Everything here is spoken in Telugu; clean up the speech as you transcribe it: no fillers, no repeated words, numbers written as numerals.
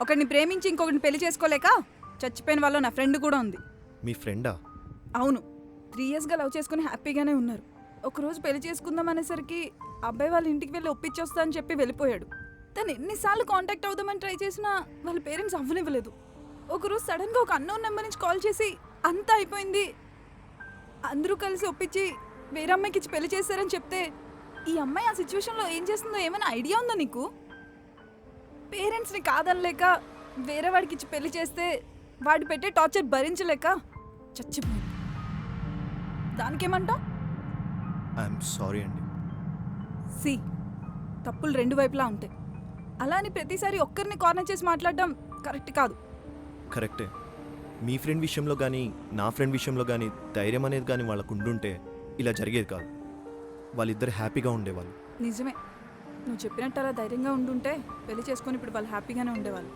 ఒకరిని ప్రేమించి ఇంకొకరిని పెళ్లి చేసుకోలేక చచ్చిపోయిన వాళ్ళు నా ఫ్రెండ్ కూడా ఉంది. మీ ఫ్రెండా? అవును, 3 ఇయర్స్గా లవ్ చేసుకుని హ్యాపీగానే ఉన్నారు. ఒకరోజు పెళ్లి చేసుకుందాం అనేసరికి అబ్బాయి వాళ్ళ ఇంటికి వెళ్ళి ఒప్పించొస్తా అని చెప్పి వెళ్ళిపోయాడు. తను ఎన్నిసార్లు కాంటాక్ట్ అవుదామని ట్రై చేసినా వాళ్ళ పేరెంట్స్ అవ్వనివ్వలేదు. ఒకరోజు సడన్గా ఒక అన్నోన్ నెంబర్ నుంచి కాల్ చేసి అంతా అయిపోయింది, అందరూ కలిసి ఒప్పించి వేరే అమ్మాయికి ఇచ్చి పెళ్లి చేశారని చెప్తే, ఈ అమ్మాయి ఆ సిచ్యువేషన్లో ఏం చేస్తుందో ఏమైనా ఐడియా ఉందా నీకు? పేరెంట్స్ని కాదనలేక వేరే వాడికి ఇచ్చి పెళ్లి చేస్తే వాడు పెట్టే టార్చర్ భరించలేక చచ్చిపోయింది. దానికేమంటావు? ఐఎమ్ సారీ అండి. సి, తప్పులు 2 వైపులా ఉంటాయి. అలా అని ప్రతిసారి ఒక్కరిని కార్నర్ చేసి మాట్లాడడం కరెక్ట్ కాదు. కరెక్టే. మీ ఫ్రెండ్ విషయంలో కానీ నా ఫ్రెండ్ విషయంలో కానీ ధైర్యం అనేది కానీ వాళ్ళకు ఉండుంటే ఇలా జరిగేది కాదు. వాళ్ళిద్దరు హ్యాపీగా ఉండేవాళ్ళు. నిజమే, నువ్వు చెప్పినట్టు అలా ధైర్యంగా ఉండుంటే పెళ్లి చేసుకొని ఇప్పుడు వాళ్ళు హ్యాపీగానే ఉండేవాళ్ళు.